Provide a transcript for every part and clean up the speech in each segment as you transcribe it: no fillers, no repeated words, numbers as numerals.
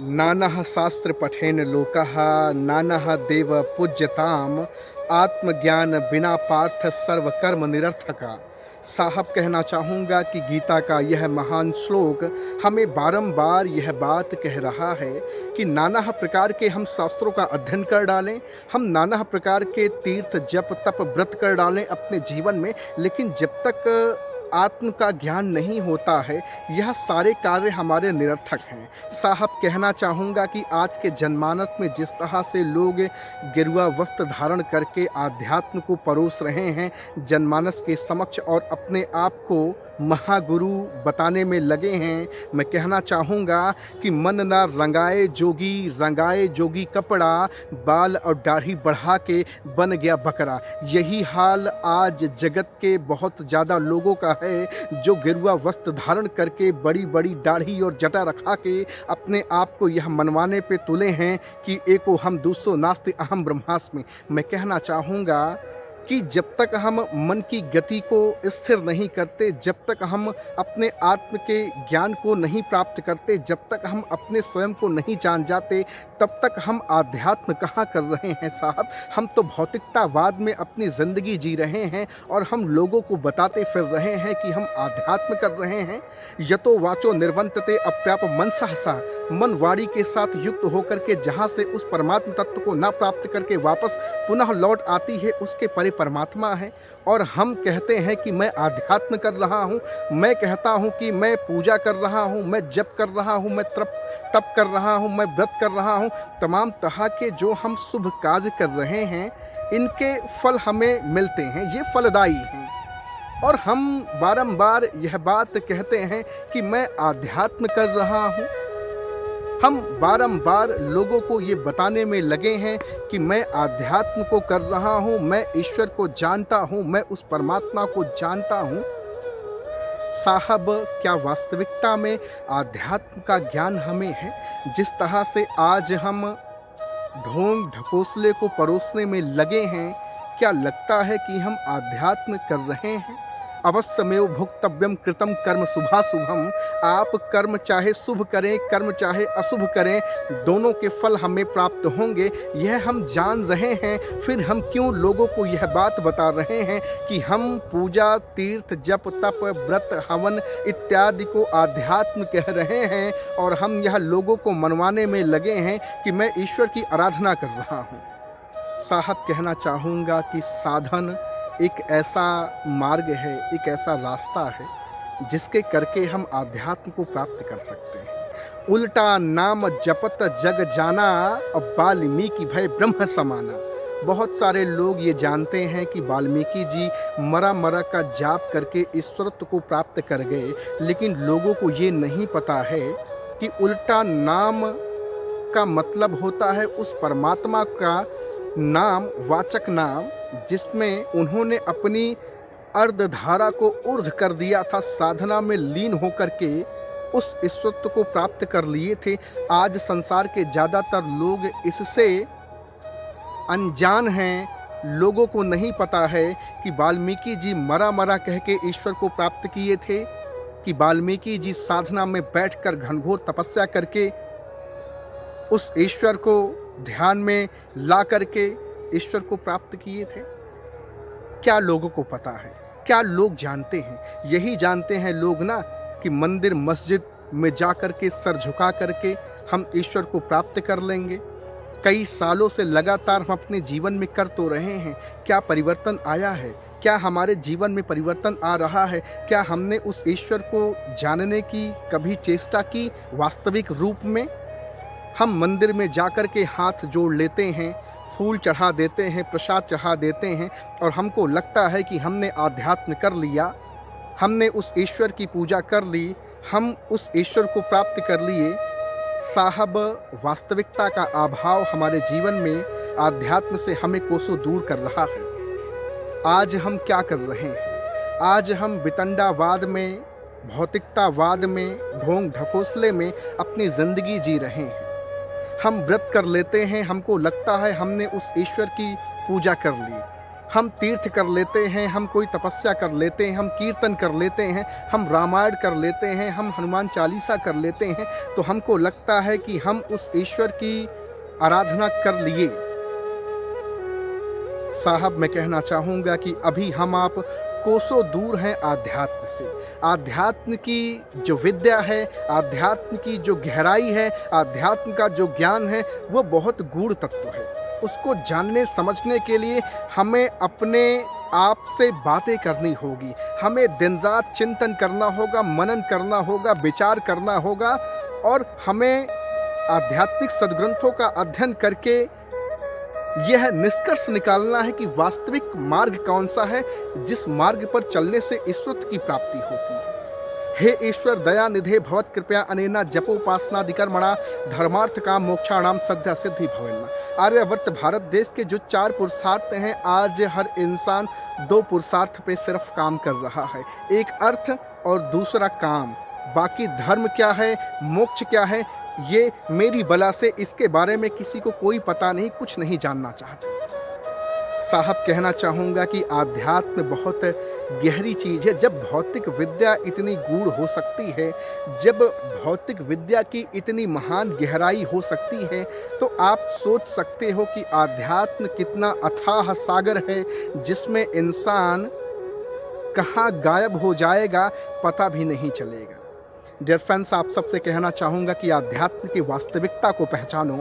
नानः शास्त्र पठेन लोकः नानः देव पूज्यताम आत्मज्ञान बिना पार्थ सर्व कर्म निरर्थका। साहब कहना चाहूँगा कि गीता का यह महान श्लोक हमें बारंबार यह बात कह रहा है कि नाना प्रकार के हम शास्त्रों का अध्ययन कर डालें, हम नाना प्रकार के तीर्थ जप तप व्रत कर डालें अपने जीवन में, लेकिन जब तक आत्म का ज्ञान नहीं होता है यह सारे कार्य हमारे निरर्थक हैं। साहब कहना चाहूँगा कि आज के जनमानस में जिस तरह से लोग गेरुआ वस्त्र धारण करके आध्यात्म को परोस रहे हैं जनमानस के समक्ष और अपने आप को महागुरु बताने में लगे हैं, मैं कहना चाहूँगा कि मन ना रंगाए जोगी कपड़ा, बाल और दाढ़ी बढ़ा के बन गया बकरा। यही हाल आज जगत के बहुत ज़्यादा लोगों का है जो गेरुआ वस्त्र धारण करके बड़ी बड़ी दाढ़ी और जटा रखा के अपने आप को यह मनवाने पे तुले हैं कि एको हम दूसरो नास्ति अहम ब्रह्मास्मि। मैं कहना चाहूँगा कि जब तक हम मन की गति को स्थिर नहीं करते, जब तक हम अपने आत्म के ज्ञान को नहीं प्राप्त करते, जब तक हम अपने स्वयं को नहीं जान जाते, तब तक हम आध्यात्म कहाँ कर रहे हैं साहब। हम तो भौतिकतावाद में अपनी ज़िंदगी जी रहे हैं और हम लोगों को बताते फिर रहे हैं कि हम आध्यात्म कर रहे हैं। यतो वाचो निर्वंतते अप्राप मन सहसा, मन वाणी के साथ युक्त होकर के जहाँ से उस परमात्म तत्व को ना प्राप्त करके वापस पुनः लौट आती है उसके परमात्मा है। और हम कहते हैं कि मैं आध्यात्म कर रहा हूँ, मैं कहता हूँ कि मैं पूजा कर रहा हूँ, मैं जप कर रहा हूँ, मैं तप कर रहा हूँ, मैं व्रत कर रहा हूँ। तमाम तरह के जो हम शुभ कार्य कर रहे हैं इनके फल हमें मिलते हैं, ये फलदायी हैं। और हम बारंबार यह बात कहते हैं कि मैं आध्यात्म कर रहा हूँ। हम बारंबार लोगों को ये बताने में लगे हैं कि मैं आध्यात्म को कर रहा हूँ, मैं ईश्वर को जानता हूँ, मैं उस परमात्मा को जानता हूँ। साहब क्या वास्तविकता में आध्यात्म का ज्ञान हमें है? जिस तरह से आज हम ढोंग ढकोसले को परोसने में लगे हैं, क्या लगता है कि हम आध्यात्म कर रहे हैं? अवश्यमेव भुक्तव्यम कृतम कर्म शुभाशुभम। आप कर्म चाहे शुभ करें, कर्म चाहे अशुभ करें, दोनों के फल हमें प्राप्त होंगे, यह हम जान रहे हैं। फिर हम क्यों लोगों को यह बात बता रहे हैं कि हम पूजा तीर्थ जप तप व्रत हवन इत्यादि को आध्यात्म कह रहे हैं और हम यह लोगों को मनवाने में लगे हैं कि मैं ईश्वर की आराधना कर रहा हूँ। साहब कहना चाहूँगा कि साधन एक ऐसा मार्ग है, एक ऐसा रास्ता है जिसके करके हम आध्यात्म को प्राप्त कर सकते हैं। उल्टा नाम जपत जग जाना और वाल्मीकि भय ब्रह्म समाना। बहुत सारे लोग ये जानते हैं कि वाल्मीकि जी मरा का जाप करके ईश्वरत्व को प्राप्त कर गए, लेकिन लोगों को ये नहीं पता है कि उल्टा नाम का मतलब होता है उस परमात्मा का नाम, वाचक नाम, जिसमें उन्होंने अपनी अर्धधारा को ऊर्ध्व कर दिया था, साधना में लीन होकर के उस ईश्वरत्व को प्राप्त कर लिए थे। आज संसार के ज़्यादातर लोग इससे अनजान हैं। लोगों को नहीं पता है कि वाल्मीकि जी मरा कह के ईश्वर को प्राप्त किए थे, कि वाल्मीकि जी साधना में बैठकर घनघोर तपस्या करके उस ईश्वर को ध्यान में ला करके ईश्वर को प्राप्त किए थे। क्या लोगों को पता है? क्या लोग जानते हैं? यही जानते हैं लोग ना कि मंदिर मस्जिद में जा कर के सर झुका करके हम ईश्वर को प्राप्त कर लेंगे। कई सालों से लगातार हम अपने जीवन में कर तो रहे हैं, क्या परिवर्तन आया है? क्या हमारे जीवन में परिवर्तन आ रहा है? क्या हमने उस ईश्वर को जानने की कभी चेष्टा की वास्तविक रूप में? हम मंदिर में जाकर के हाथ जोड़ लेते हैं, फूल चढ़ा देते हैं, प्रसाद चढ़ा देते हैं और हमको लगता है कि हमने आध्यात्म कर लिया, हमने उस ईश्वर की पूजा कर ली, हम उस ईश्वर को प्राप्त कर लिए। साहब वास्तविकता का अभाव हमारे जीवन में आध्यात्म से हमें कोसों दूर कर रहा है। आज हम क्या कर रहे हैं? आज हम वितंडावाद में, भौतिकतावाद में, ढोंग ढकोसले में अपनी ज़िंदगी जी रहे हैं। हम व्रत कर लेते हैं, हमको लगता है हमने उस ईश्वर की पूजा कर ली, हम तीर्थ कर लेते हैं, हम कोई तपस्या कर लेते हैं, हम कीर्तन कर लेते हैं, हम रामायण कर लेते हैं, हम हनुमान चालीसा कर लेते हैं, तो हमको लगता है कि हम उस ईश्वर की आराधना कर लिए। साहब, मैं कहना चाहूँगा कि अभी हम आप कोसों दूर हैं आध्यात्म से। आध्यात्म की जो विद्या है, आध्यात्म की जो गहराई है, आध्यात्म का जो ज्ञान है, वो बहुत गूढ़ तत्व है। उसको जानने समझने के लिए हमें अपने आप से बातें करनी होगी, हमें दिन रात चिंतन करना होगा, मनन करना होगा, विचार करना होगा, और हमें आध्यात्मिक सद्ग्रंथों का अध्ययन करके यह निष्कर्ष निकालना है कि वास्तविक मार्ग कौन सा है, जिस मार्ग पर चलने से ईश्वर की प्राप्ति होती है। हे ईश्वर दया निधे भवत कृपया अनेना जपोपासनादिकर्मणा धर्मार्थ काम मोक्षाणाम सद्या सिद्धि भवेन्ना। आर्यवर्त भारत देश के जो 4 पुरुषार्थ हैं, आज हर इंसान 2 पुरुषार्थ पे सिर्फ काम कर रहा है, एक अर्थ और दूसरा काम। बाकी धर्म क्या है, मोक्ष क्या है, ये मेरी बला से इसके बारे में किसी को कोई पता नहीं, कुछ नहीं जानना चाहते। साहब, कहना चाहूँगा कि आध्यात्म बहुत गहरी चीज़ है। जब भौतिक विद्या इतनी गूढ़ हो सकती है, जब भौतिक विद्या की इतनी महान गहराई हो सकती है, तो आप सोच सकते हो कि आध्यात्म कितना अथाह सागर है, जिसमें इंसान कहाँ गायब हो जाएगा पता भी नहीं चलेगा। डियर फ्रेंड्स, आप सबसे कहना चाहूँगा कि आध्यात्म की वास्तविकता को पहचानो।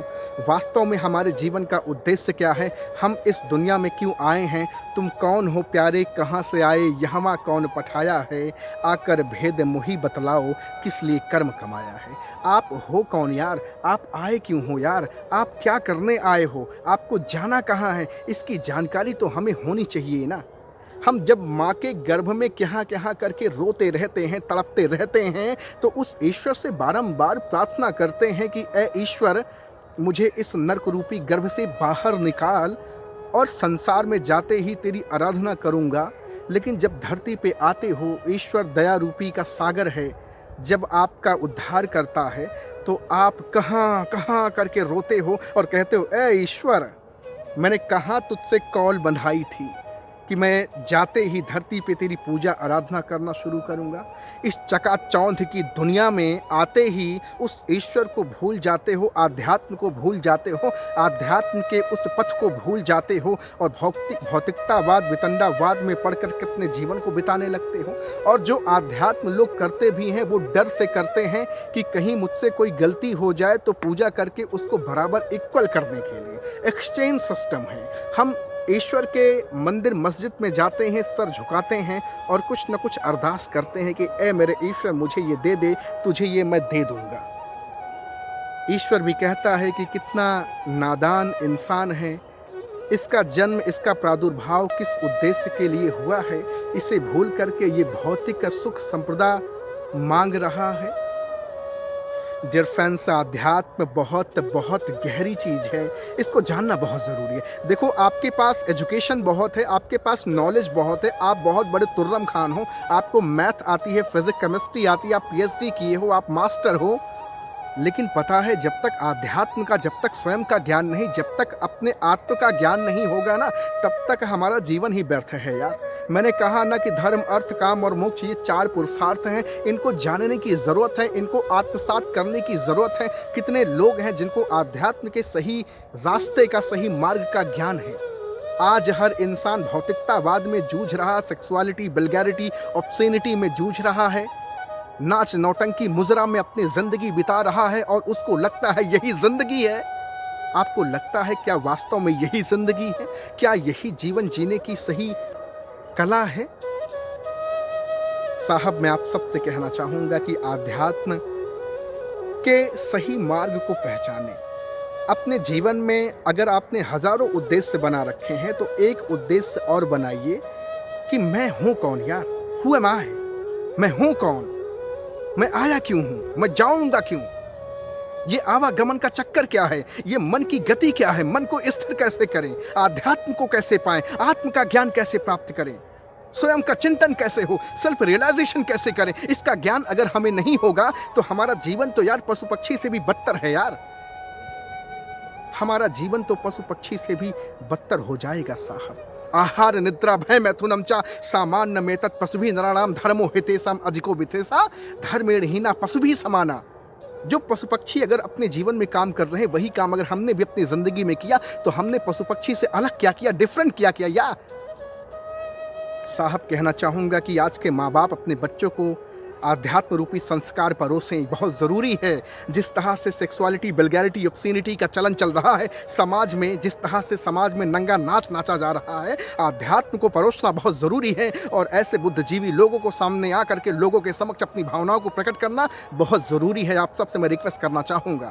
वास्तव में हमारे जीवन का उद्देश्य क्या है, हम इस दुनिया में क्यों आए हैं, तुम कौन हो प्यारे, कहाँ से आए, यहाँ कौन पठाया है, आकर भेद मुही बतलाओ, किस लिए कर्म कमाया है। आप हो कौन यार, आप आए क्यों हो यार, आप क्या करने आए हो, आपको जाना कहाँ है, इसकी जानकारी तो हमें होनी चाहिए ना। हम जब माँ के गर्भ में क्या क्या करके रोते रहते हैं, तड़पते रहते हैं, तो उस ईश्वर से बारंबार प्रार्थना करते हैं कि ऐ ईश्वर, मुझे इस नरक रूपी गर्भ से बाहर निकाल, और संसार में जाते ही तेरी आराधना करूँगा। लेकिन जब धरती पे आते हो, ईश्वर दया रूपी का सागर है, जब आपका उद्धार करता है, तो आप कहाँ कहाँ करके रोते हो और कहते हो, ऐ ईश्वर, मैंने कहाँ तुझसे कौल बंधाई थी कि मैं जाते ही धरती पे तेरी पूजा आराधना करना शुरू करूंगा। इस चकाचौंध की दुनिया में आते ही उस ईश्वर को भूल जाते हो, आध्यात्म को भूल जाते हो, आध्यात्म के उस पथ को भूल जाते हो, और भौतिकतावाद, वितंडावाद में पढ़कर के अपने जीवन को बिताने लगते हो। और जो आध्यात्म लोग करते भी हैं, वो डर से करते हैं कि कहीं मुझसे कोई गलती हो जाए तो पूजा करके उसको बराबर इक्वल करने के लिए एक्सचेंज सिस्टम है। हम ईश्वर के मंदिर मस्जिद में जाते हैं, सर झुकाते हैं और कुछ न कुछ अरदास करते हैं कि ए मेरे ईश्वर, मुझे ये दे दे, तुझे ये मैं दे दूंगा। ईश्वर भी कहता है कि कितना नादान इंसान है, इसका जन्म, इसका प्रादुर्भाव किस उद्देश्य के लिए हुआ है, इसे भूल करके ये भौतिक सुख संपदा मांग रहा है। डियर फ्रेंड्स, अध्यात्म बहुत बहुत गहरी चीज़ है, इसको जानना बहुत ज़रूरी है। देखो, आपके पास एजुकेशन बहुत है, आपके पास नॉलेज बहुत है, आप बहुत बड़े तुर्रम खान हो, आपको मैथ आती है, फिजिक्स केमिस्ट्री आती है, आप PhD किए हो, आप मास्टर हो, लेकिन पता है जब तक आध्यात्म का, जब तक स्वयं का ज्ञान नहीं, जब तक अपने आत्म का ज्ञान नहीं होगा ना, तब तक हमारा जीवन ही व्यर्थ है यार। मैंने कहा ना कि धर्म, अर्थ, काम और मोक्ष, ये 4 पुरुषार्थ हैं, इनको जानने की ज़रूरत है, इनको आत्मसात करने की ज़रूरत है। कितने लोग हैं जिनको आध्यात्म के सही रास्ते का, सही मार्ग का ज्ञान है। आज हर इंसान भौतिकतावाद में जूझ रहा, सेक्सुअलिटी, वल्गैरिटी, ऑब्ससेनिटी में जूझ रहा है, नाच नौटंकी मुजरा में अपनी जिंदगी बिता रहा है, और उसको लगता है यही जिंदगी है। आपको लगता है क्या वास्तव में यही जिंदगी है? क्या यही जीवन जीने की सही कला है? साहब, मैं आप सबसे कहना चाहूँगा कि आध्यात्म के सही मार्ग को पहचानें। अपने जीवन में अगर आपने हजारों उद्देश्य बना रखे हैं, तो एक उद्देश्य और बनाइए कि मैं हूँ कौन यार, हु एम आई, मैं हूँ कौन, मैं आया क्यों हूँ, मैं जाऊँगा क्यों, ये आवागमन का चक्कर क्या है, ये मन की गति क्या है, मन को स्थिर कैसे करें, आध्यात्म को कैसे पाएं, आत्म का ज्ञान कैसे प्राप्त करें, स्वयं का चिंतन कैसे हो, सेल्फ रियलाइजेशन कैसे करें। इसका ज्ञान अगर हमें नहीं होगा तो हमारा जीवन तो यार पशु पक्षी से भी बदतर है यार, हमारा जीवन तो पशु पक्षी से भी बदतर हो जाएगा साहब। आहार निद्रा भय मैथुनम च सामान्य में तत् पशुभि नराणाम धर्मो हितेषाम अधिको विशेषा धर्मेणहीना पशुभि समाना। जो पशु पक्षी अगर अपने जीवन में काम कर रहे हैं, वही काम अगर हमने भी अपनी जिंदगी में किया तो हमने पशु पक्षी से अलग क्या किया, डिफरेंट क्या किया। या साहब कहना चाहूँगा कि आज के माँ बाप अपने बच्चों को आध्यात्म रूपी संस्कार परोसें, बहुत ज़रूरी है। जिस तरह से सेक्सुअलिटी, वल्गैरिटी, ऑब्स्सिनिटी का चलन चल रहा है समाज में, जिस तरह से समाज में नंगा नाच नाचा जा रहा है, आध्यात्म को परोसना बहुत ज़रूरी है। और ऐसे बुद्धिजीवी लोगों को सामने आकर के लोगों के समक्ष अपनी भावनाओं को प्रकट करना बहुत ज़रूरी है। आप सबसे मैं रिक्वेस्ट करना चाहूँगा।